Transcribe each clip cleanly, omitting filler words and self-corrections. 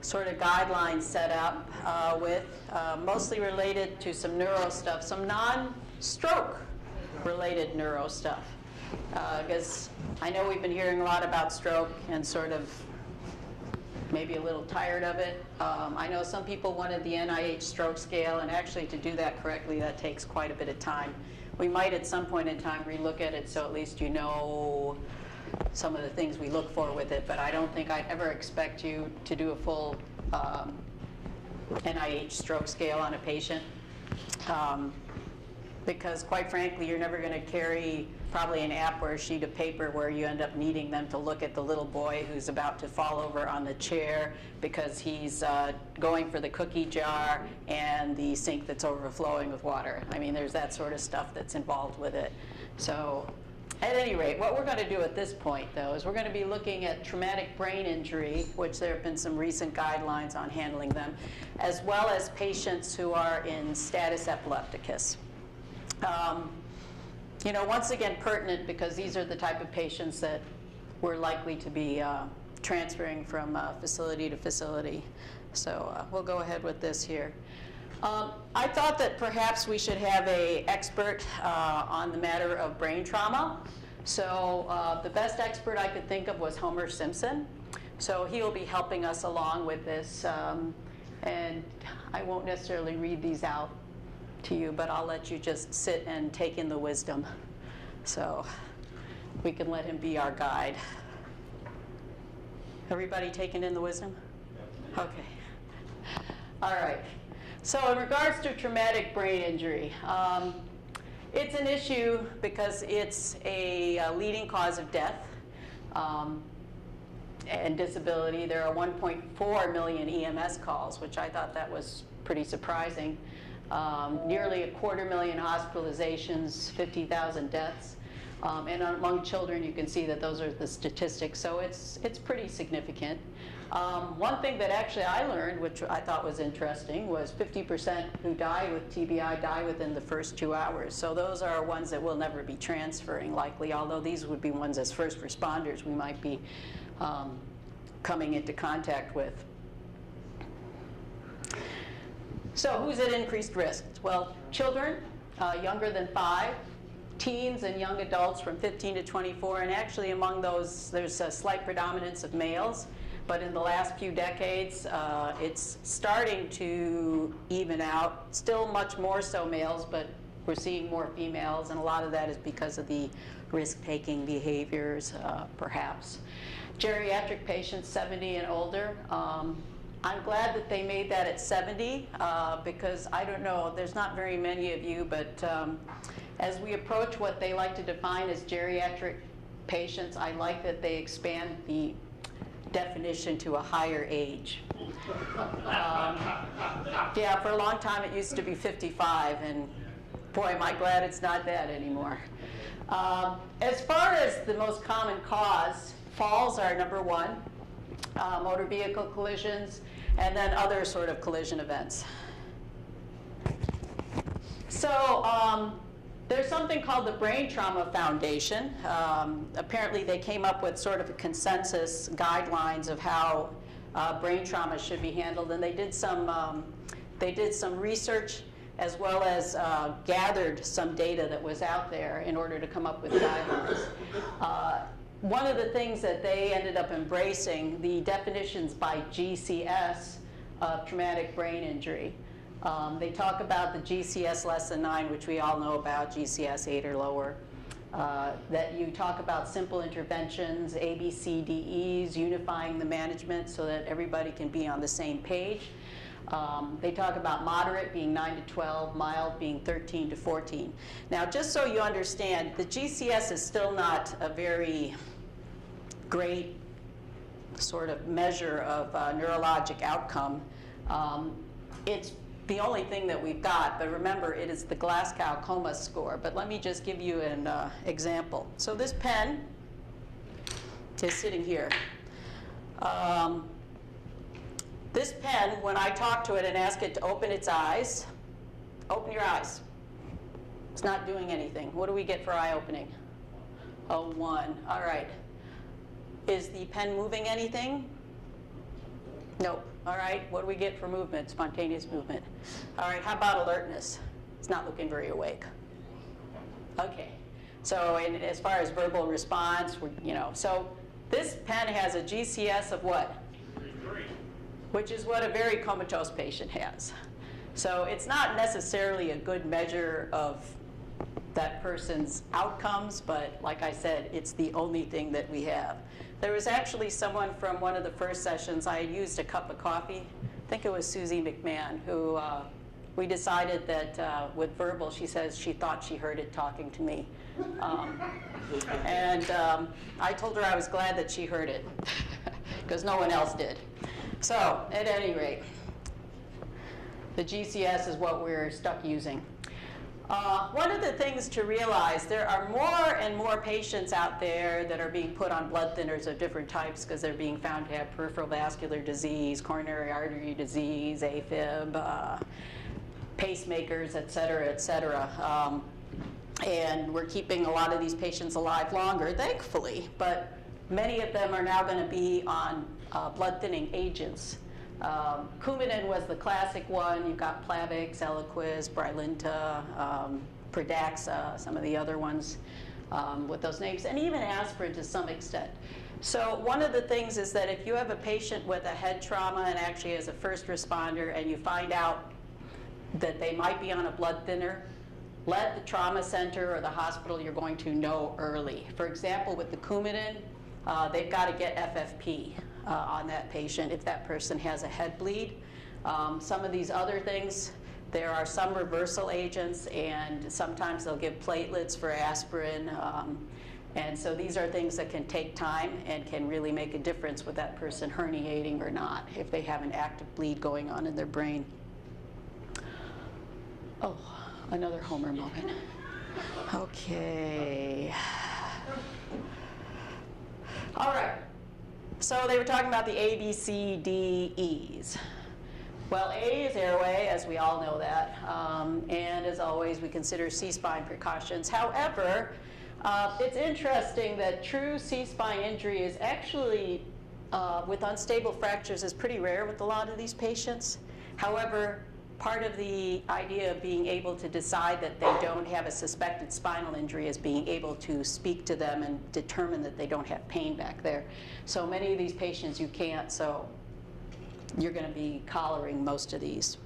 sort of guidelines set up with mostly related to some neuro stuff, some non-stroke related neuro stuff. Because I know we've been hearing a lot about stroke and sort of maybe a little tired of it. I know some people wanted the NIH stroke scale, and actually to do that correctly, that takes quite a bit of time. We might at some point in time relook at it so at least you know some of the things we look for with it, but I don't think I'd ever expect you to do a full NIH stroke scale on a patient. Because quite frankly, you're never going to carry probably an app or a sheet of paper where you end up needing them to look at the little boy who's about to fall over on the chair because he's going for the cookie jar and the sink that's overflowing with water. I mean, there's that sort of stuff that's involved with it. So at any rate, what we're going to do at this point, though, is we're going to be looking at traumatic brain injury, which there have been some recent guidelines on handling them, as well as patients who are in status epilepticus. You know, once again, pertinent because these are the type of patients that we're likely to be transferring from facility to facility. So we'll go ahead with this here. I thought that perhaps we should have an expert on the matter of brain trauma. So the best expert I could think of was Homer Simpson. So he will be helping us along with this. And I won't necessarily read these out to you, but I'll let you just sit and take in the wisdom. So we can let him be our guide. Everybody taking in the wisdom? Okay. All right. So in regards to traumatic brain injury, it's an issue because it's a leading cause of death and disability. There are 1.4 million EMS calls, which I thought that was pretty surprising. Nearly 250,000 hospitalizations, 50,000 deaths. And among children, you can see that those are the statistics. So it's pretty significant. One thing that actually I learned, which I thought was interesting, was 50% who die with TBI die within the first 2 hours. So those are ones that we'll never be transferring likely, although these would be ones as first responders we might be coming into contact with. So who's at increased risk? Well, children younger than 5, teens and young adults from 15 to 24, and actually among those there's a slight predominance of males, but in the last few decades it's starting to even out. Still much more so males, but we're seeing more females, and a lot of that is because of the risk-taking behaviors, perhaps. Geriatric patients 70 and older. I'm glad that they made that at 70 because I don't know, there's not very many of you, but as we approach what they like to define as geriatric patients, I like that they expand the definition to a higher age. Yeah, for a long time it used to be 55, and boy, am I glad it's not that anymore. As far as the most common cause, falls are number 1, motor vehicle collisions, and then other sort of collision events. So there's something called the Brain Trauma Foundation. Apparently they came up with sort of a consensus guidelines of how brain trauma should be handled, and they did some research as well as gathered some data that was out there in order to come up with guidelines. One of the things that they ended up embracing, the definitions by GCS of traumatic brain injury. They talk about the GCS less than 9, which we all know about, GCS 8 or lower. That you talk about simple interventions, A, B, C, D, Es, unifying the management so that everybody can be on the same page. They talk about moderate being 9 to 12, mild being 13 to 14. Now, just so you understand, the GCS is still not a very great sort of measure of neurologic outcome. It's the only thing that we've got, but remember, it is the Glasgow Coma score. But let me just give you an example. So this pen is sitting here. This pen, when I talk to it and ask it to open its eyes, open your eyes. It's not doing anything. What do we get for eye opening? A 1. All right. Is the pen moving anything? Nope. All right, what do we get for movement, spontaneous movement? All right, how about alertness? It's not looking very awake. Okay, so as far as verbal response, so this pen has a GCS of what? 3. Which is what a very comatose patient has. So it's not necessarily a good measure of that person's outcomes, but like I said, it's the only thing that we have. There was actually someone from one of the first sessions, I had used a cup of coffee. I think it was Susie McMahon, who we decided that with verbal, she says she thought she heard it talking to me. I told her I was glad that she heard it, because no one else did. So, at any rate, the GCS is what we're stuck using. One of the things to realize, there are more and more patients out there that are being put on blood thinners of different types because they're being found to have peripheral vascular disease, coronary artery disease, AFib, pacemakers, et cetera, et cetera. And we're keeping a lot of these patients alive longer, thankfully, but many of them are now going to be on blood thinning agents. Coumadin was the classic one. You've got Plavix, Eliquis, Brilinta, Pradaxa, some of the other ones with those names, and even aspirin to some extent. So one of the things is that if you have a patient with a head trauma and actually as a first responder and you find out that they might be on a blood thinner, let the trauma center or the hospital you're going to know early. For example, with the Coumadin, they've got to get FFP on that patient if that person has a head bleed. Some of these other things, there are some reversal agents, and sometimes they'll give platelets for aspirin. And so these are things that can take time and can really make a difference with that person herniating or not if they have an active bleed going on in their brain. Oh, another Homer moment. Okay. All right. So they were talking about the A, B, C, D, E's. Well, A is airway, as we all know that. And as always, we consider C-spine precautions. However, it's interesting that true C-spine injury is actually, with unstable fractures, is pretty rare with a lot of these patients. However, part of the idea of being able to decide that they don't have a suspected spinal injury is being able to speak to them and determine that they don't have pain back there. So many of these patients you can't, so you're going to be collaring most of these.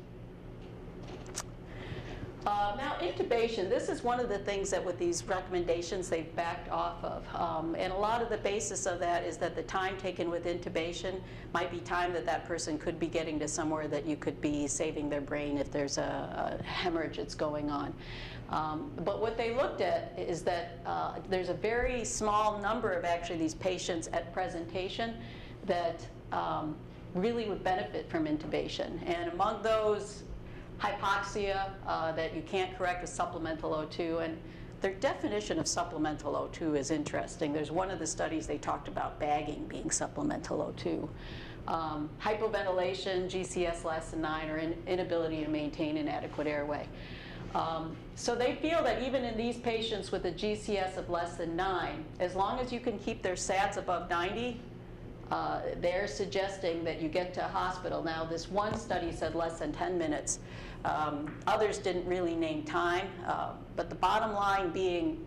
Now, intubation, this is one of the things that with these recommendations they've backed off of. And a lot of the basis of that is that the time taken with intubation might be time that that person could be getting to somewhere that you could be saving their brain if there's a hemorrhage that's going on. But what they looked at is that there's a very small number of actually these patients at presentation that really would benefit from intubation. And among those, hypoxia that you can't correct with supplemental O2, and their definition of supplemental O2 is interesting. There's one of the studies they talked about bagging being supplemental O2. Hypoventilation, GCS less than 9, or inability to maintain an adequate airway. So they feel that even in these patients with a GCS of less than 9, as long as you can keep their SATs above 90, they're suggesting that you get to a hospital. Now, this one study said less than 10 minutes. Others didn't really name time, but the bottom line being,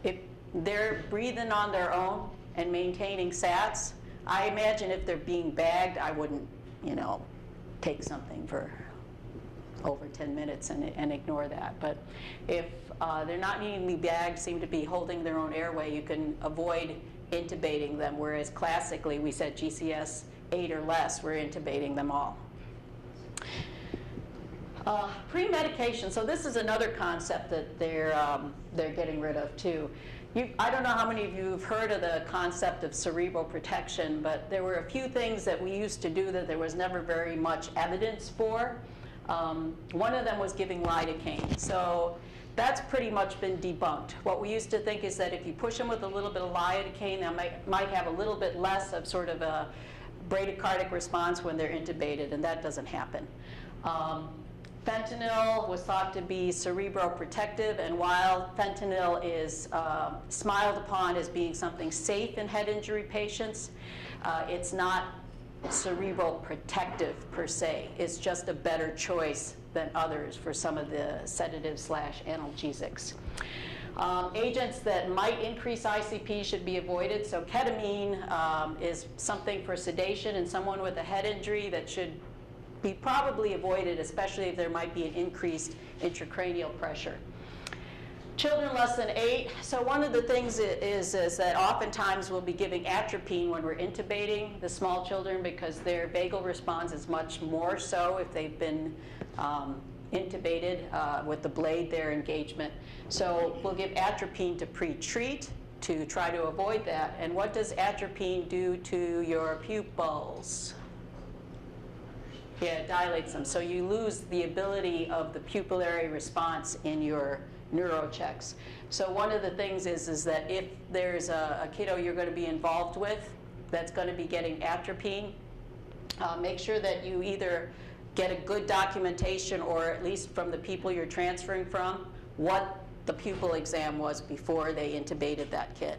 if they're breathing on their own and maintaining SATs, I imagine if they're being bagged, I wouldn't, take something for over 10 minutes and ignore that. But if they're not needing to be bagged, seem to be holding their own airway, you can avoid intubating them, whereas classically we said GCS 8 or less, we're intubating them all. Pre-medication, so this is another concept that they're getting rid of too. I don't know how many of you have heard of the concept of cerebral protection, but there were a few things that we used to do that there was never very much evidence for. One of them was giving lidocaine. So that's pretty much been debunked. What we used to think is that if you push them with a little bit of lidocaine, they might have a little bit less of sort of a bradycardic response when they're intubated, and that doesn't happen. Fentanyl was thought to be cerebroprotective, and while fentanyl is smiled upon as being something safe in head injury patients, it's not cerebral protective per se. It's just a better choice than others for some of the sedatives/analgesics. Agents that might increase ICP should be avoided. So ketamine is something for sedation in someone with a head injury that should be probably avoided, especially if there might be an increased intracranial pressure. Children less than 8, so one of the things is that oftentimes we'll be giving atropine when we're intubating the small children because their vagal response is much more so if they've been intubated with the blade, their engagement. So we'll give atropine to pre-treat to try to avoid that. And what does atropine do to your pupils? Yeah, it dilates them. So you lose the ability of the pupillary response in your neurochecks. So one of the things is that if there's a kiddo you're going to be involved with that's going to be getting atropine, make sure that you either get a good documentation, or at least from the people you're transferring from, what the pupil exam was before they intubated that kid.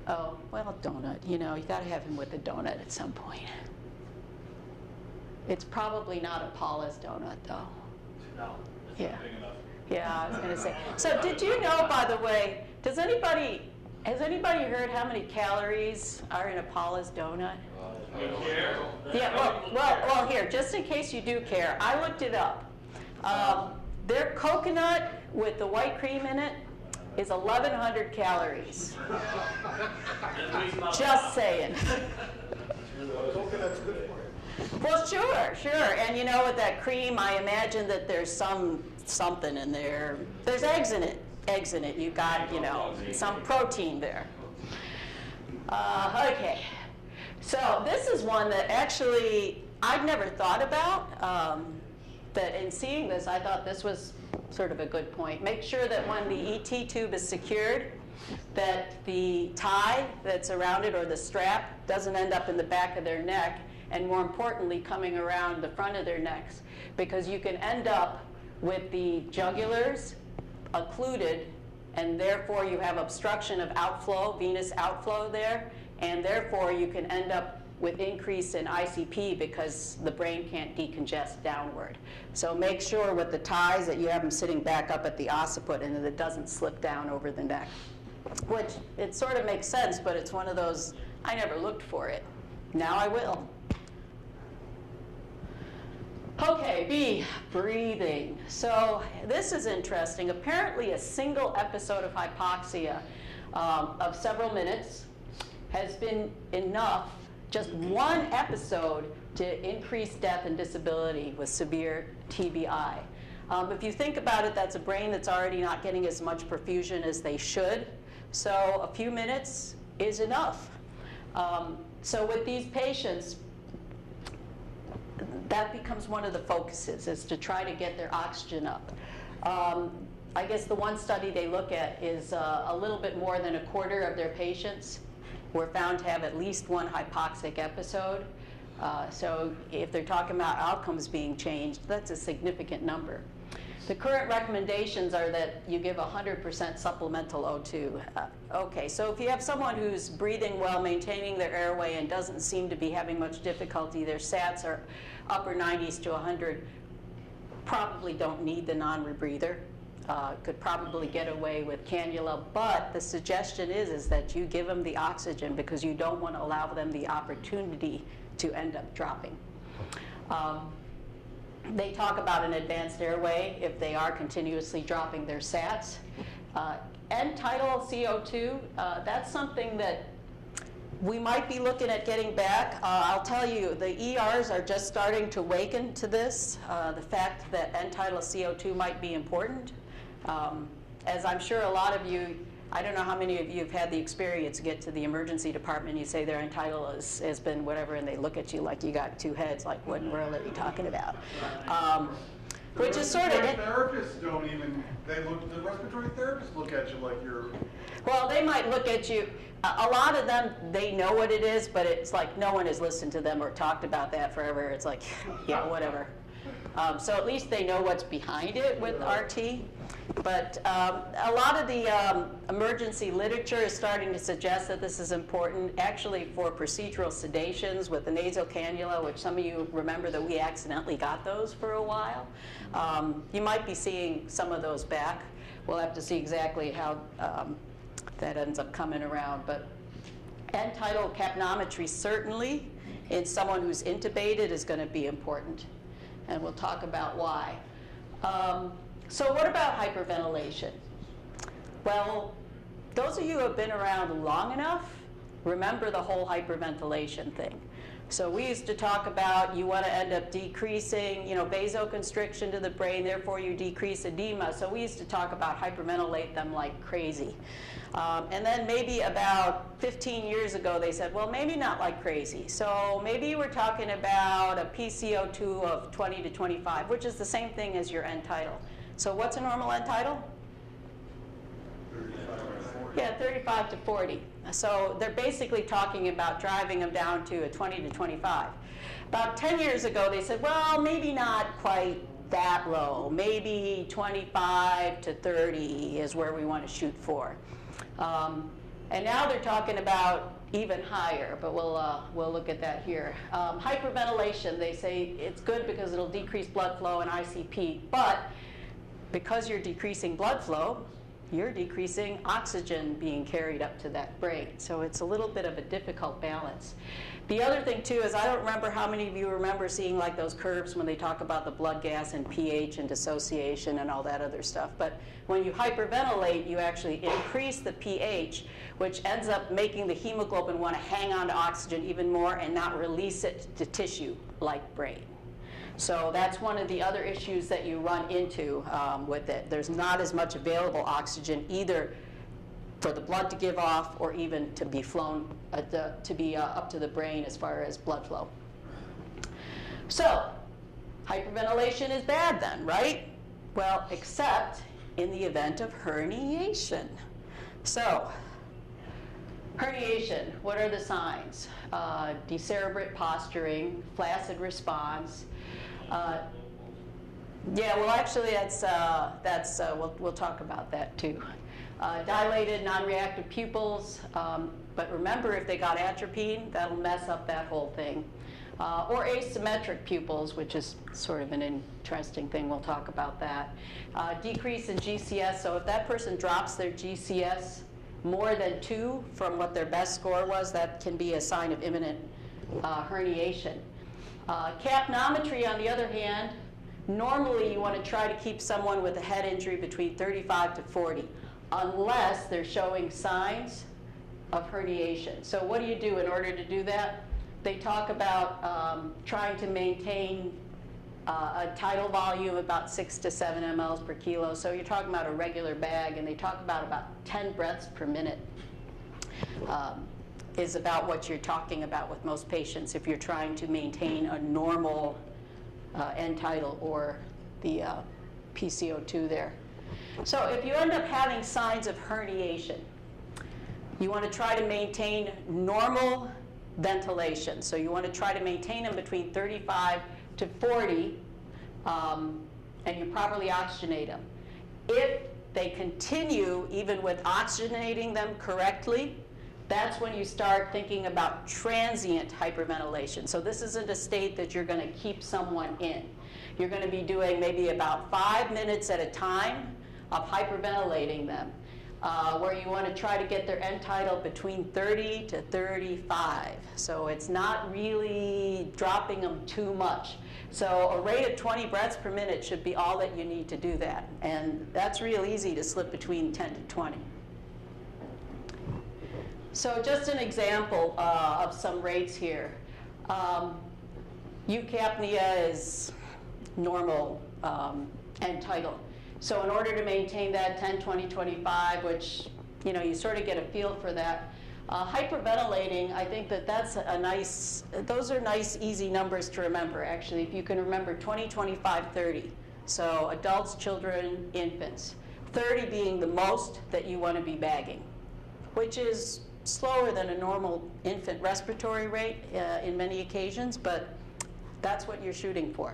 Oh, well, donut. You know, you got to have him with a donut at some point. It's probably not a Paula's donut, though. No, it's Yeah. not big enough. Yeah, I was going to say. So did you know, by the way, has anybody heard how many calories are in a Paula's donut? You care? Yeah, well, here, just in case you do care, I looked it up. Their coconut with the white cream in it is 1,100 calories. Just saying. Coconut's good for you. Well, sure. And you know, with that cream, I imagine that there's something in there. There's eggs in it. You got, you know, some protein there. Okay. So this is one that actually I'd never thought about. That in seeing this, I thought this was sort of a good point. Make sure that when the ET tube is secured, that the tie that's around it, or the strap, doesn't end up in the back of their neck, and more importantly, coming around the front of their necks, because you can end up with the jugulars occluded, and therefore you have obstruction of outflow, venous outflow there, and therefore you can end up with increase in ICP because the brain can't decongest downward. So make sure with the ties that you have them sitting back up at the occiput and that it doesn't slip down over the neck. Which, it sort of makes sense, but it's one of those, I never looked for it. Now I will. Okay, B, breathing. So this is interesting. Apparently a single episode of hypoxia of several minutes has been enough, just one episode, to increase death and disability with severe TBI. If you think about it, that's a brain that's already not getting as much perfusion as they should. So a few minutes is enough. So with these patients, that becomes one of the focuses, is to try to get their oxygen up. I guess the one study they look at is a little bit more than a quarter of their patients were found to have at least one hypoxic episode. So if they're talking about outcomes being changed, that's a significant number. The current recommendations are that you give 100% supplemental O2. Okay, so if you have someone who's breathing well, maintaining their airway, and doesn't seem to be having much difficulty, their SATs are upper 90s to 100, probably don't need the non-rebreather. Could probably get away with cannula, but the suggestion is that you give them the oxygen because you don't want to allow them the opportunity to end up dropping. They talk about an advanced airway if they are continuously dropping their SATs. End-tidal CO2, that's something that we might be looking at getting back. I'll tell you, the ERs are just starting to awaken to this, the fact that end-tidal CO2 might be important. As I'm sure a lot of you, I don't know how many of you have had the experience to get to the emergency department and you say their end-tidal has been whatever, and they look at you like you got two heads, like what in the world are you talking about? Which is sort of... Therapists don't even, the respiratory therapists look at you like you're... Well, they might look at you, a lot of them, they know what it is, but it's like no one has listened to them or talked about that forever. It's like, yeah, whatever. So at least they know what's behind it with RT. But a lot of the emergency literature is starting to suggest that this is important, actually for procedural sedations with the nasal cannula, which some of you remember that we accidentally got those for a while. You might be seeing some of those back. We'll have to see exactly how that ends up coming around. But end tidal capnometry certainly in someone who's intubated is going to be important. And we'll talk about why. So what about hyperventilation? Well, those of you who have been around long enough remember the whole hyperventilation thing. So we used to talk about you want to end up decreasing, vasoconstriction to the brain, therefore you decrease edema. So we used to talk about hyperventilate them like crazy. And then maybe about 15 years ago they said, well, maybe not like crazy. So maybe we're talking about a PCO2 of 20 to 25, which is the same thing as your end tidal. So what's a normal end tidal? 35 to 40. Yeah, 35 to 40. So they're basically talking about driving them down to a 20 to 25. About 10 years ago, they said, well, maybe not quite that low. Maybe 25 to 30 is where we want to shoot for. And now they're talking about even higher, but we'll look at that here. Hyperventilation, they say it's good because it'll decrease blood flow and ICP, but because you're decreasing blood flow, you're decreasing oxygen being carried up to that brain. So it's a little bit of a difficult balance. The other thing too is I don't remember how many of you remember seeing like those curves when they talk about the blood gas and pH and dissociation and all that other stuff. But when you hyperventilate, you actually increase the pH, which ends up making the hemoglobin want to hang on to oxygen even more and not release it to tissue like brain. So that's one of the other issues that you run into with it. There's not as much available oxygen either for the blood to give off or even to be flown, to be up to the brain as far as blood flow. So hyperventilation is bad then, right? Well, except in the event of herniation. So herniation, what are the signs? Decerebrate posturing, flaccid response. Yeah, well, actually, we'll talk about that too. Dilated, non-reactive pupils, but remember, if they got atropine, that'll mess up that whole thing. Or asymmetric pupils, which is sort of an interesting thing. We'll talk about that. Decrease in GCS, so if that person drops their GCS more than 2 from what their best score was, that can be a sign of imminent herniation. Capnometry, on the other hand, normally you want to try to keep someone with a head injury between 35 to 40, unless they're showing signs of herniation. So what do you do in order to do that? They talk about trying to maintain a tidal volume of about 6 to 7 mLs per kilo. So you're talking about a regular bag, and they talk about 10 breaths per minute. Is about what you're talking about with most patients if you're trying to maintain a normal end tidal or the PCO2 there. So if you end up having signs of herniation, you want to try to maintain normal ventilation. So you want to try to maintain them between 35 to 40, and you properly oxygenate them. If they continue, even with oxygenating them correctly, that's when you start thinking about transient hyperventilation. So this isn't a state that you're going to keep someone in. You're going to be doing maybe about 5 minutes at a time of hyperventilating them, where you want to try to get their end tidal between 30 to 35. So it's not really dropping them too much. So a rate of 20 breaths per minute should be all that you need to do that. And that's real easy to slip between 10 to 20. So just an example of some rates here. Eucapnia is normal end tidal. So in order to maintain that 10, 20, 25, which you sort of get a feel for that, hyperventilating, I think that's a nice, those are nice, easy numbers to remember, actually. If you can remember 20, 25, 30. So adults, children, infants. 30 being the most that you want to be bagging, which is slower than a normal infant respiratory rate in many occasions, but that's what you're shooting for.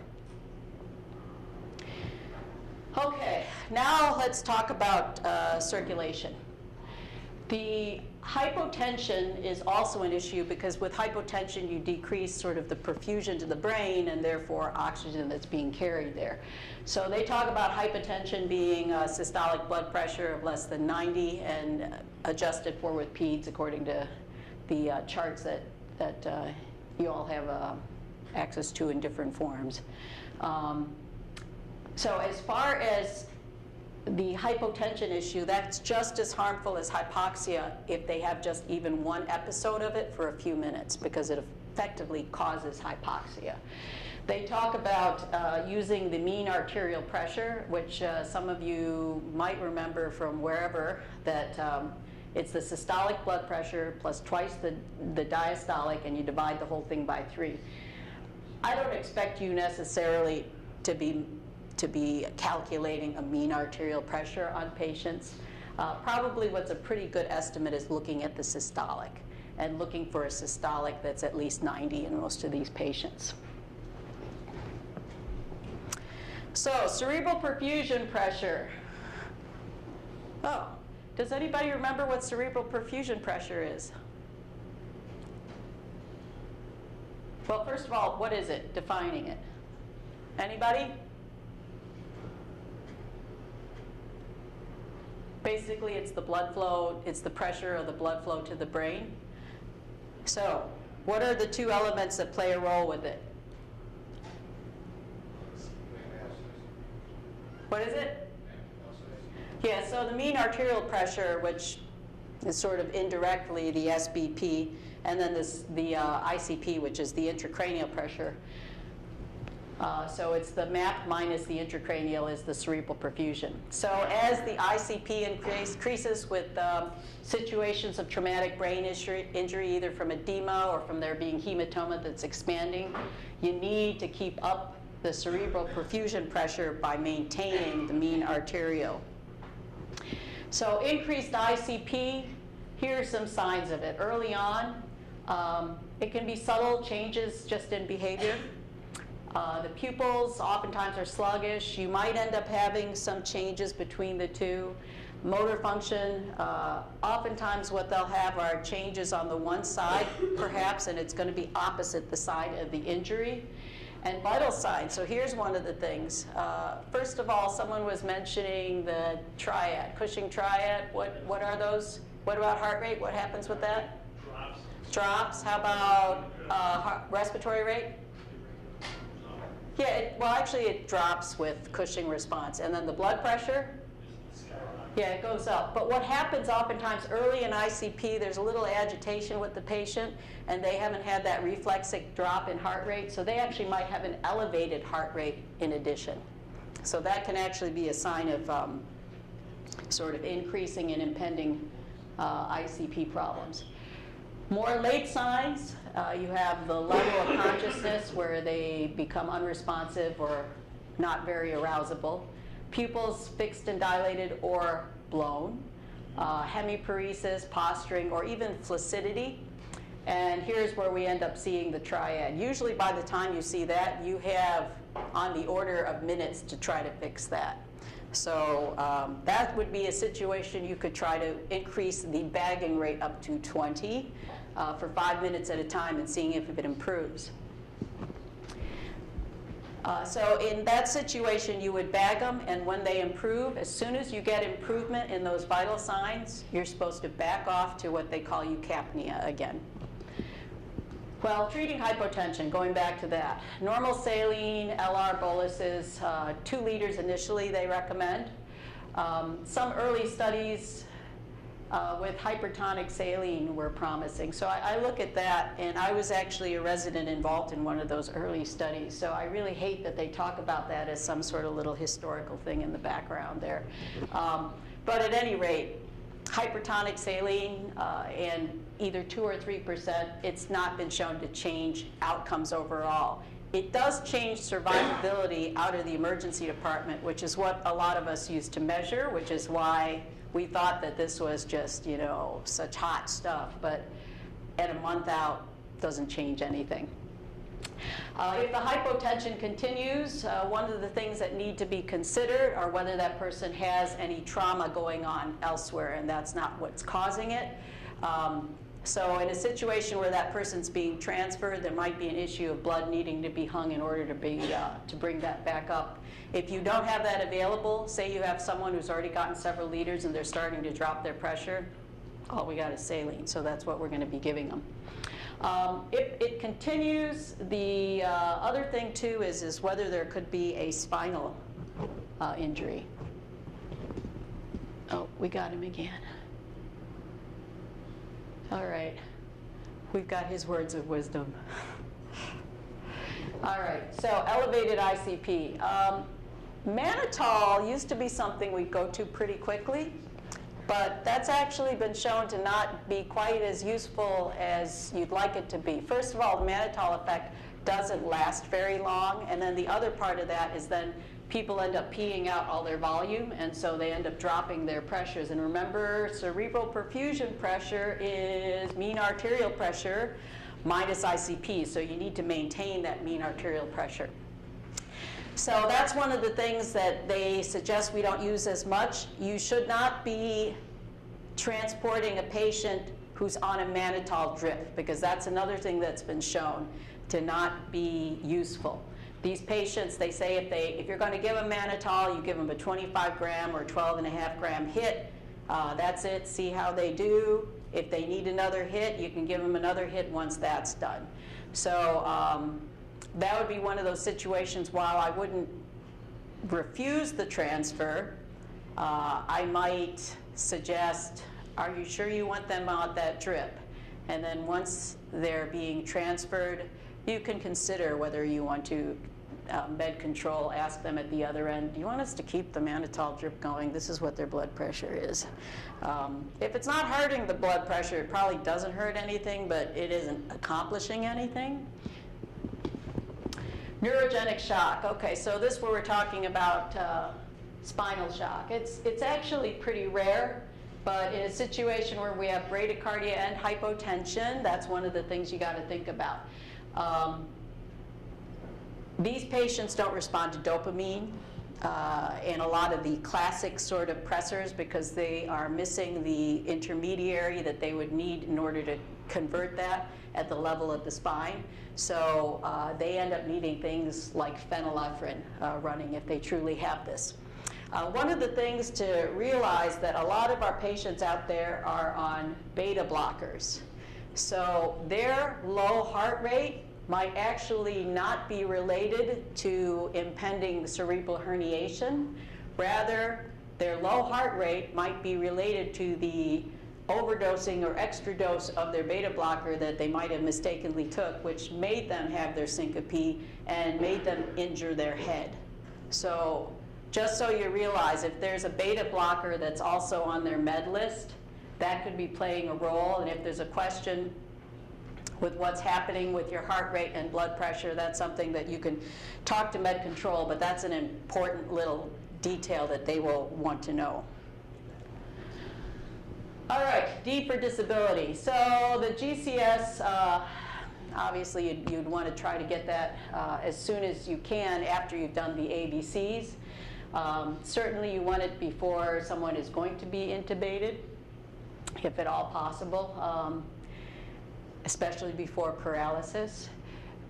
Okay, now let's talk about circulation. The hypotension is also an issue because with hypotension you decrease sort of the perfusion to the brain and therefore oxygen that's being carried there. So they talk about hypotension being systolic blood pressure of less than 90 and adjusted for with PEDS according to the charts that you all have access to in different forms. So as far as the hypotension issue, that's just as harmful as hypoxia if they have just even one episode of it for a few minutes, because it effectively causes hypoxia. They talk about using the mean arterial pressure, which some of you might remember from wherever, that it's the systolic blood pressure plus twice the diastolic, and you divide the whole thing by 3. I don't expect you necessarily to be calculating a mean arterial pressure on patients. Probably what's a pretty good estimate is looking at the systolic and looking for a systolic that's at least 90 in most of these patients. So cerebral perfusion pressure. Oh, does anybody remember what cerebral perfusion pressure is? Well, first of all, what is it? Defining it. Anybody? Basically, it's the blood flow, it's the pressure of the blood flow to the brain. So, what are the 2 elements that play a role with it? What is it? Yeah, so the mean arterial pressure, which is sort of indirectly the SBP, and then the ICP, which is the intracranial pressure. So it's the MAP minus the intracranial is the cerebral perfusion. So as the ICP increases with situations of traumatic brain injury, either from edema or from there being hematoma that's expanding, you need to keep up the cerebral perfusion pressure by maintaining the mean arterial. So increased ICP, here are some signs of it. Early on, it can be subtle changes just in behavior. The pupils oftentimes are sluggish. You might end up having some changes between the 2. Motor function, oftentimes what they'll have are changes on the one side, perhaps, and it's going to be opposite the side of the injury. And vital signs, so here's one of the things. First of all, someone was mentioning the triad, Cushing triad. What are those? What about heart rate? What happens with that? Drops. Drops. How about respiratory rate? Yeah, well, actually, it drops with Cushing response. And then the blood pressure? Yeah, it goes up. But what happens oftentimes early in ICP, there's a little agitation with the patient, and they haven't had that reflexic drop in heart rate, so they actually might have an elevated heart rate in addition. So that can actually be a sign of sort of increasing and impending ICP problems. More late signs, you have the level of consciousness where they become unresponsive or not very arousable. Pupils fixed and dilated or blown. Hemiparesis, posturing, or even flaccidity. And here's where we end up seeing the triad. Usually by the time you see that, you have on the order of minutes to try to fix that. So that would be a situation you could try to increase the bagging rate up to 20 for 5 minutes at a time and seeing if it improves. So in that situation, you would bag them, and when they improve, as soon as you get improvement in those vital signs, you're supposed to back off to what they call eucapnia again. Well, treating hypotension, going back to that. Normal saline, LR boluses, 2 liters initially they recommend. Some early studies with hypertonic saline were promising. So I look at that, and I was actually a resident involved in one of those early studies. So I really hate that they talk about that as some sort of little historical thing in the background there. But at any rate, hypertonic saline and either 2 or 3%, it's not been shown to change outcomes overall. It does change survivability out of the emergency department, which is what a lot of us used to measure, which is why we thought that this was just, you know, such hot stuff. But at a month out, doesn't change anything. If the hypotension continues, one of the things that need to be considered are whether that person has any trauma going on elsewhere, and that's not what's causing it. So in a situation where that person's being transferred, there might be an issue of blood needing to be hung in order to bring that back up. If you don't have that available, say you have someone who's already gotten several liters and they're starting to drop their pressure, all we got is saline, so that's what we're going to be giving them. If it continues, the other thing too is whether there could be a spinal injury. Oh, we got him again. All right, we've got his words of wisdom. All right, so elevated ICP. Mannitol used to be something we'd go to pretty quickly, but that's actually been shown to not be quite as useful as you'd like it to be. First of all, the mannitol effect doesn't last very long, and then the other part of that is then people end up peeing out all their volume, and so they end up dropping their pressures. And remember, cerebral perfusion pressure is mean arterial pressure minus ICP, so you need to maintain that mean arterial pressure. So that's one of the things that they suggest we don't use as much. You should not be transporting a patient who's on a mannitol drip, because that's another thing that's been shown to not be useful. These patients, they say if you're going to give them mannitol, you give them a 25 gram or 12.5 gram hit. That's it, see how they do. If they need another hit, you can give them another hit once that's done. So that would be one of those situations. While I wouldn't refuse the transfer, I might suggest, are you sure you want them on that drip? And then once they're being transferred, you can consider whether you want to med control, ask them at the other end, do you want us to keep the mannitol drip going? This is what their blood pressure is. If it's not hurting the blood pressure, it probably doesn't hurt anything, but it isn't accomplishing anything. Neurogenic shock. Okay, so this where we're talking about spinal shock. It's actually pretty rare, but in a situation where we have bradycardia and hypotension, that's one of the things you got to think about. These patients don't respond to dopamine and a lot of the classic sort of pressors, because they are missing the intermediary that they would need in order to convert that at the level of the spine. So they end up needing things like phenylephrine running if they truly have this. One of the things to realize that a lot of our patients out there are on beta blockers. So their low heart rate might actually not be related to impending cerebral herniation. Rather, their low heart rate might be related to the overdosing or extra dose of their beta blocker that they might have mistakenly took, which made them have their syncope and made them injure their head. So just so you realize, if there's a beta blocker that's also on their med list, that could be playing a role. And if there's a question with what's happening with your heart rate and blood pressure, that's something that you can talk to med control, but that's an important little detail that they will want to know. All right, D for disability. So the GCS, obviously you'd want to try to get that as soon as you can after you've done the ABCs. Certainly you want it before someone is going to be intubated, if at all possible, especially before paralysis.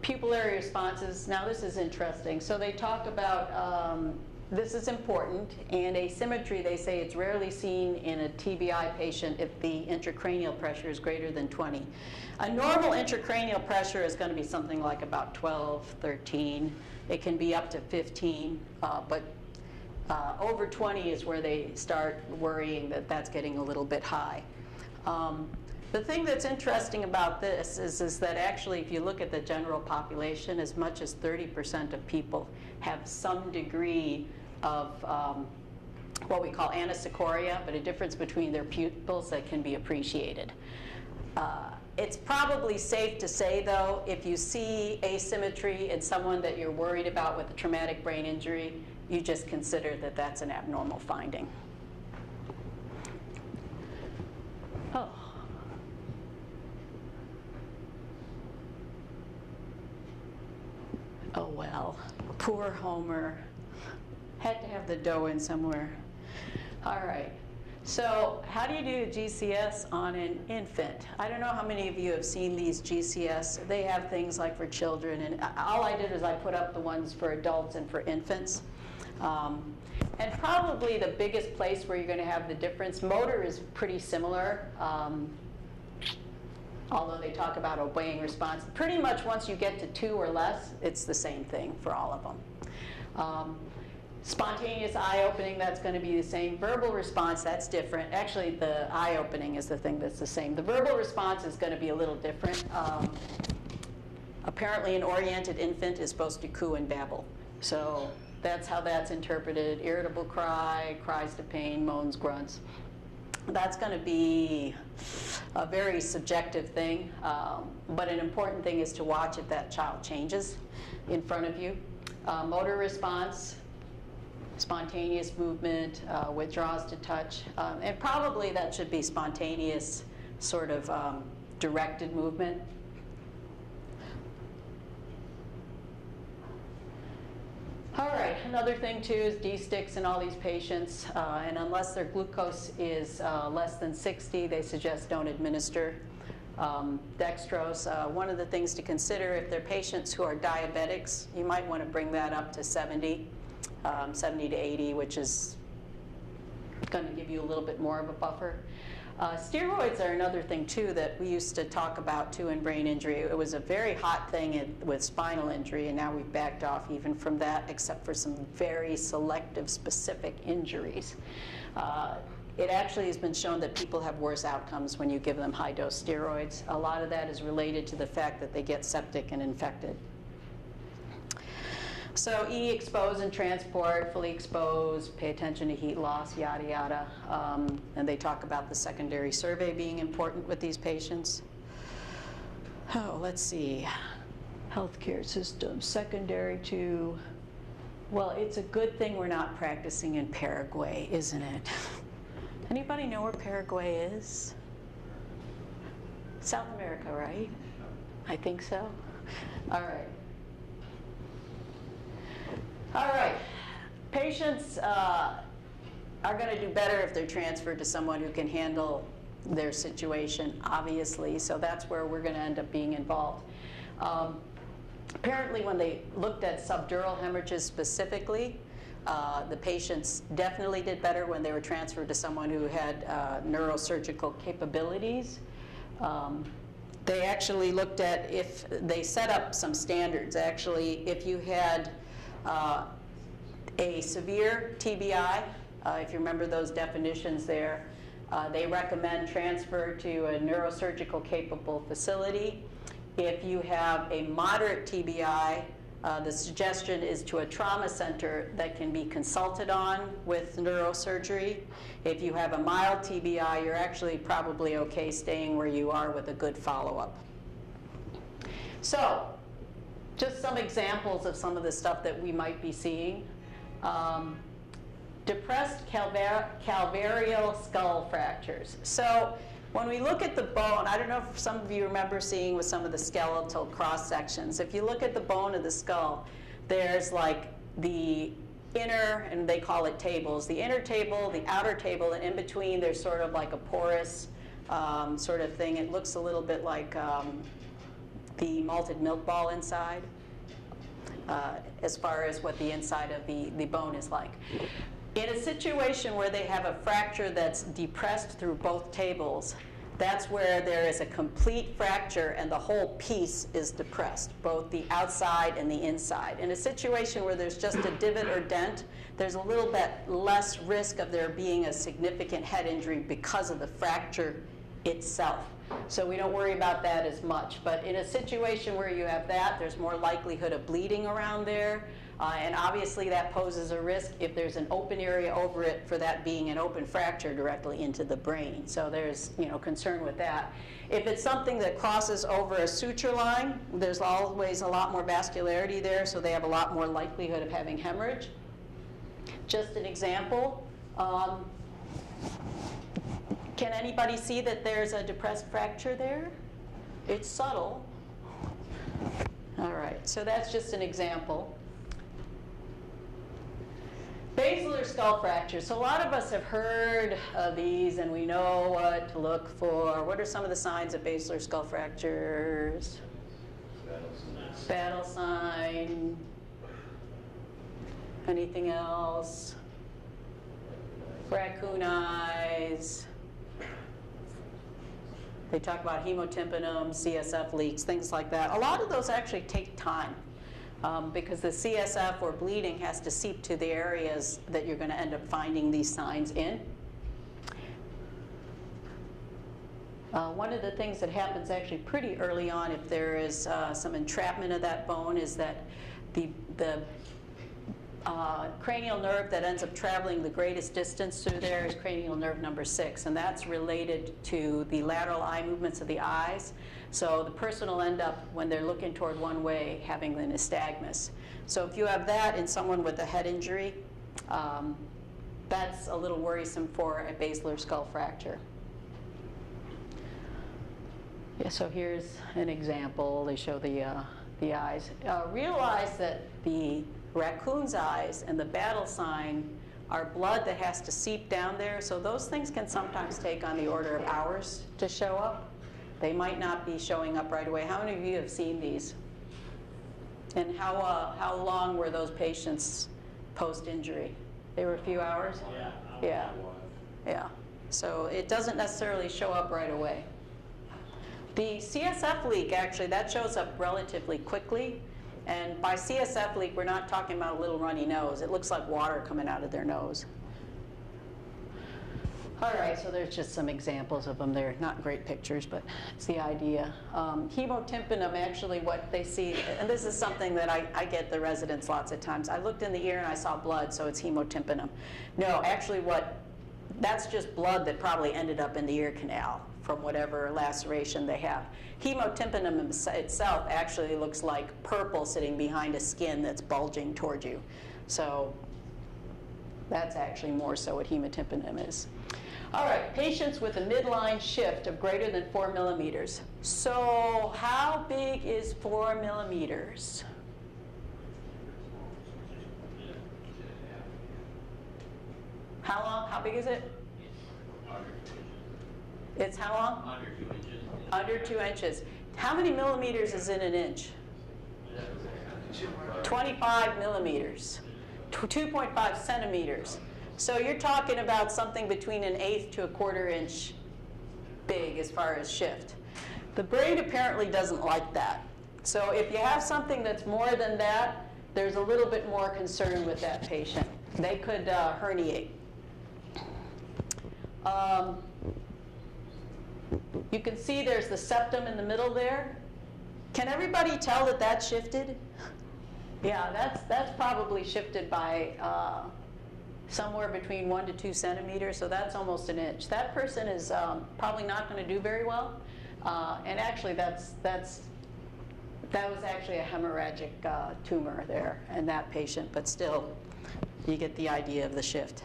Pupillary responses, now this is interesting. So they talk about, this is important, and asymmetry, they say it's rarely seen in a TBI patient if the intracranial pressure is greater than 20. A normal intracranial pressure is going to be something like about 12, 13. It can be up to 15, but over 20 is where they start worrying that that's getting a little bit high. The thing that's interesting about this is that actually if you look at the general population, as much as 30% of people have some degree of what we call anisocoria, but a difference between their pupils that can be appreciated. It's probably safe to say, though, if you see asymmetry in someone that you're worried about with a traumatic brain injury, you just consider that that's an abnormal finding. Oh. Oh well, poor Homer. Had to have the dough in somewhere. All right. So how do you do GCS on an infant? I don't know how many of you have seen these GCS. They have things like for children, and all I did is I put up the ones for adults and for infants. And probably the biggest place where you're going to have the difference, motor is pretty similar, although they talk about obeying response. Pretty much once you get to 2 or less, it's the same thing for all of them. Spontaneous eye-opening, that's going to be the same. Verbal response, that's different. Actually, the eye-opening is the thing that's the same. The verbal response is going to be a little different. Apparently, an oriented infant is supposed to coo and babble. So that's how that's interpreted. Irritable cry, cries to pain, moans, grunts. That's going to be a very subjective thing, but an important thing is to watch if that child changes in front of you. Motor response, spontaneous movement, withdraws to touch, and probably that should be spontaneous, sort of directed movement. All right, another thing too is D-sticks in all these patients, and unless their glucose is less than 60, they suggest don't administer dextrose. One of the things to consider, if they're patients who are diabetics, you might want to bring that up to 70 to 80, which is going to give you a little bit more of a buffer. Steroids are another thing too that we used to talk about too in brain injury. It was a very hot thing with spinal injury, and now we've backed off even from that, except for some very selective specific injuries. It actually has been shown that people have worse outcomes when you give them high-dose steroids. A lot of that is related to the fact that they get septic and infected. So expose and transport, fully exposed, pay attention to heat loss, yada, yada. And they talk about the secondary survey being important with these patients. Oh, let's see. Healthcare system, secondary to, well, it's a good thing we're not practicing in Paraguay, isn't it? Anybody know where Paraguay is? South America, right? I think so. All right. All right, patients are going to do better if they're transferred to someone who can handle their situation, obviously, so that's where we're going to end up being involved. Apparently, when they looked at subdural hemorrhages specifically, the patients definitely did better when they were transferred to someone who had neurosurgical capabilities. They actually looked at if they set up some standards. Actually, if you had a severe TBI, if you remember those definitions there, they recommend transfer to a neurosurgical capable facility. If you have a moderate TBI, the suggestion is to a trauma center that can be consulted on with neurosurgery. If you have a mild TBI, you're actually probably okay staying where you are with a good follow-up. So, just some examples of some of the stuff that we might be seeing. Depressed calvarial skull fractures. So when we look at the bone, I don't know if some of you remember seeing with some of the skeletal cross sections. If you look at the bone of the skull, there's like the inner, and they call it tables, the inner table, the outer table, and in between there's sort of like a porous sort of thing. It looks a little bit like the malted milk ball inside, as far as what the inside of the bone is like. In a situation where they have a fracture that's depressed through both tables, that's where there is a complete fracture and the whole piece is depressed, both the outside and the inside. In a situation where there's just a divot or dent, there's a little bit less risk of there being a significant head injury because of the fracture itself. So we don't worry about that as much. But in a situation where you have that, there's more likelihood of bleeding around there. And obviously that poses a risk if there's an open area over it for that being an open fracture directly into the brain. So there's concern with that. If it's something that crosses over a suture line, there's always a lot more vascularity there, so they have a lot more likelihood of having hemorrhage. Just an example. Can anybody see that there's a depressed fracture there? It's subtle. All right, so that's just an example. Basilar skull fracture. So a lot of us have heard of these and we know what to look for. What are some of the signs of basilar skull fractures? Battle sign. Anything else? Raccoon eyes. They talk about hemotympanum, CSF leaks, things like that. A lot of those actually take time because the CSF or bleeding has to seep to the areas that you're going to end up finding these signs in. One of the things that happens actually pretty early on if there is some entrapment of that bone is that the cranial nerve that ends up traveling the greatest distance through there is cranial nerve number 6, and that's related to the lateral eye movements of the eyes. So the person will end up, when they're looking toward one way, having the nystagmus. So if you have that in someone with a head injury, that's a little worrisome for a basilar skull fracture. Yeah, so here's an example. They show the eyes. Realize that the raccoon's eyes and the battle sign are blood that has to seep down there, so those things can sometimes take on the order of hours to show up. They might not be showing up right away. How many of you have seen these? And how long were those patients post-injury? They were a few hours? Yeah. Yeah. So it doesn't necessarily show up right away. The CSF leak, actually, that shows up relatively quickly. And by CSF leak, we're not talking about a little runny nose. It looks like water coming out of their nose. All right, so there's just some examples of them. They're not great pictures, but it's the idea. Hemotympanum, actually what they see, and this is something that I get the residents lots of times. I looked in the ear and I saw blood, so it's hemotympanum. No, actually that's just blood that probably ended up in the ear canal from whatever laceration they have. Hemotympanum itself actually looks like purple sitting behind a skin that's bulging toward you. So that's actually more so what hemotympanum is. All right, patients with a midline shift of greater than 4 millimeters. So how big is 4 millimeters? How long? How big is it? It's how long? Under 2 inches. Under 2 inches. How many millimeters is in an inch? 25 millimeters. 2.5 centimeters. So you're talking about something between an eighth to a quarter inch big as far as shift. The brain apparently doesn't like that. So if you have something that's more than that, there's a little bit more concern with that patient. They could herniate. You can see there's the septum in the middle there. Can everybody tell that that's shifted? Yeah, that's probably shifted by somewhere between 1 to 2 centimeters, so that's almost an inch. That person is probably not going to do very well, and actually that was actually a hemorrhagic tumor there in that patient, but still, you get the idea of the shift.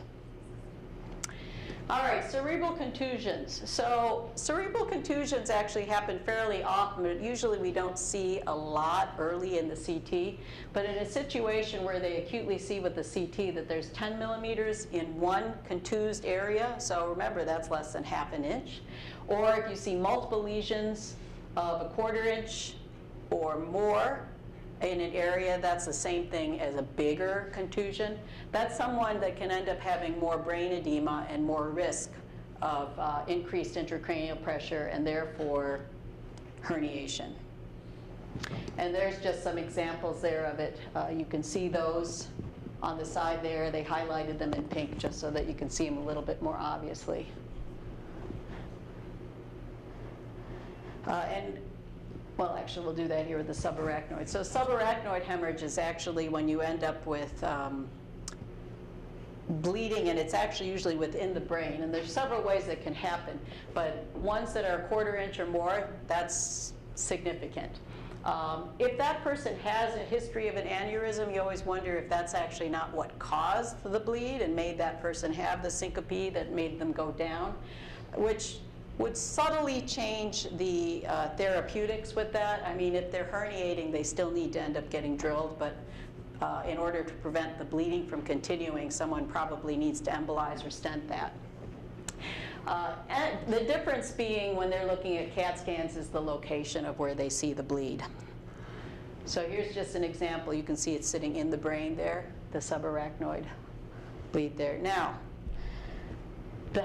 All right, cerebral contusions. So cerebral contusions actually happen fairly often, but usually we don't see a lot early in the CT. But in a situation where they acutely see with the CT that there's 10 millimeters in one contused area, so remember that's less than half an inch. Or if you see multiple lesions of a quarter inch or more in an area, that's the same thing as a bigger contusion. That's someone that can end up having more brain edema and more risk of increased intracranial pressure and therefore herniation. And there's just some examples there of it. You can see those on the side there. They highlighted them in pink just so that you can see them a little bit more obviously. Well, actually, we'll do that here with the subarachnoid. So subarachnoid hemorrhage is actually when you end up with bleeding, and it's actually usually within the brain. And there's several ways that can happen, but ones that are a quarter inch or more, that's significant. If that person has a history of an aneurysm, you always wonder if that's actually not what caused the bleed and made that person have the syncope that made them go down, which would subtly change the therapeutics with that. I mean, if they're herniating, they still need to end up getting drilled, but in order to prevent the bleeding from continuing, someone probably needs to embolize or stent that. And the difference being when they're looking at CAT scans is the location of where they see the bleed. So here's just an example. You can see it sitting in the brain there, the subarachnoid bleed there. Now, the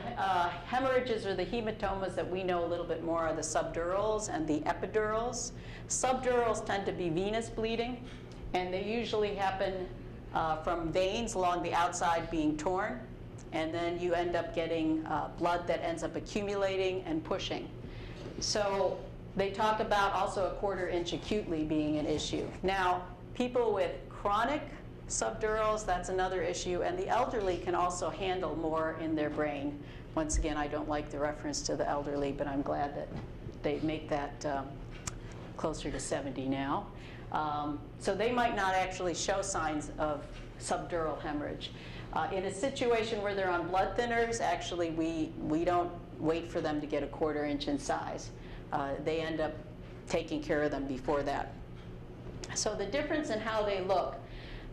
hemorrhages or the hematomas that we know a little bit more are the subdurals and the epidurals. Subdurals tend to be venous bleeding, and they usually happen from veins along the outside being torn, and then you end up getting blood that ends up accumulating and pushing. So they talk about also a 1/4 inch acutely being an issue. Now, people with chronic subdurals, that's another issue, and the elderly can also handle more in their brain. Once again, I don't like the reference to the elderly, but I'm glad that they make that closer to 70 now. So they might not actually show signs of subdural hemorrhage. In a situation where they're on blood thinners, actually we don't wait for them to get a 1/4 inch in size. They end up taking care of them before that. So the difference in how they look,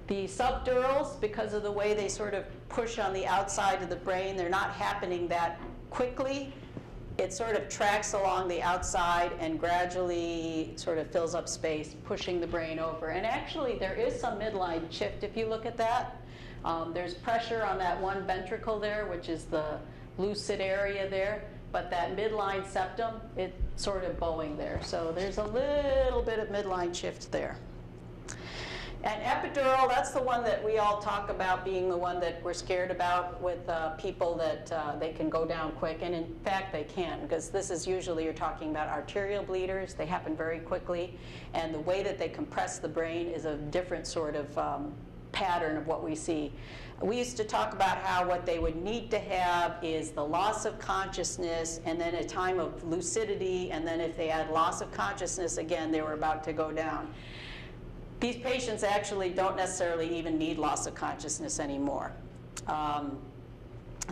the subdurals, because of the way they sort of push on the outside of the brain, they're not happening that quickly. It sort of tracks along the outside and gradually sort of fills up space, pushing the brain over. And actually, there is some midline shift if you look at that. There's pressure on that one ventricle there, which is the lucid area there. But that midline septum, it's sort of bowing there. So there's a little bit of midline shift there. And epidural, that's the one that we all talk about being the one that we're scared about with people that they can go down quick. And in fact, they can, because this is usually, you're talking about arterial bleeders. They happen very quickly. And the way that they compress the brain is a different sort of pattern of what we see. We used to talk about how what they would need to have is the loss of consciousness and then a time of lucidity, and then if they had loss of consciousness again, they were about to go down. These patients actually don't necessarily even need loss of consciousness anymore.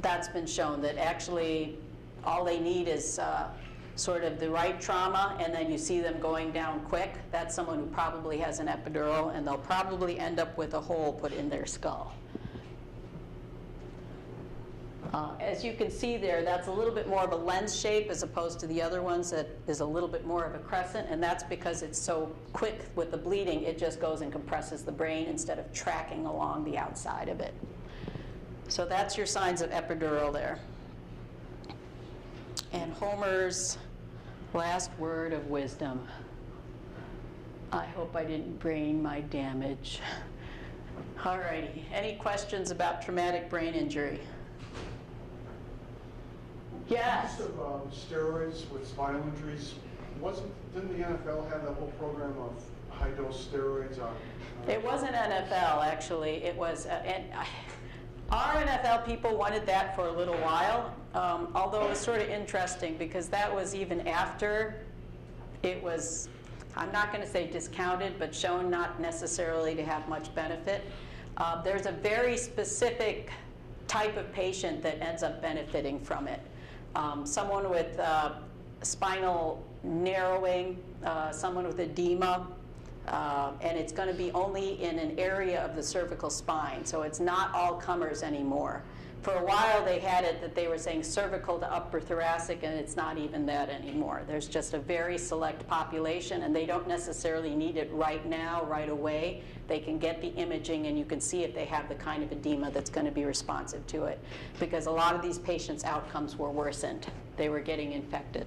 That's been shown that actually all they need is sort of the right trauma, and then you see them going down quick. That's someone who probably has an epidural, and they'll probably end up with a hole put in their skull. As you can see there, that's a little bit more of a lens shape as opposed to the other ones that is a little bit more of a crescent, and that's because it's so quick with the bleeding, it just goes and compresses the brain instead of tracking along the outside of it. So that's your signs of epidural there. And Homer's last word of wisdom. I hope I didn't brain my damage. All righty, any questions about traumatic brain injury? Yes. Use of steroids with spinal injuries, didn't the NFL have that whole program of high-dose steroids on? It wasn't NFL, actually. It was, our NFL people wanted that for a little while, although it was sort of interesting because that was even after it was, I'm not going to say discounted, but shown not necessarily to have much benefit. There's a very specific type of patient that ends up benefiting from it. Someone with spinal narrowing, someone with edema, and it's going to be only in an area of the cervical spine, so it's not all comers anymore. For a while they had it that they were saying cervical to upper thoracic, and it's not even that anymore. There's just a very select population, and they don't necessarily need it right now, right away. They can get the imaging, and you can see if they have the kind of edema that's going to be responsive to it, because a lot of these patients' outcomes were worsened. They were getting infected.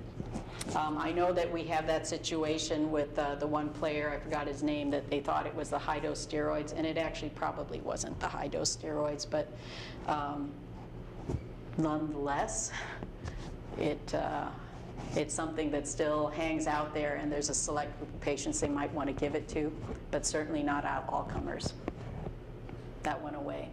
I know that we have that situation with the one player, I forgot his name, that they thought it was the high-dose steroids, and it actually probably wasn't the high-dose steroids, but nonetheless, it's something that still hangs out there, and there's a select group of patients they might want to give it to, but certainly not all comers. That went away.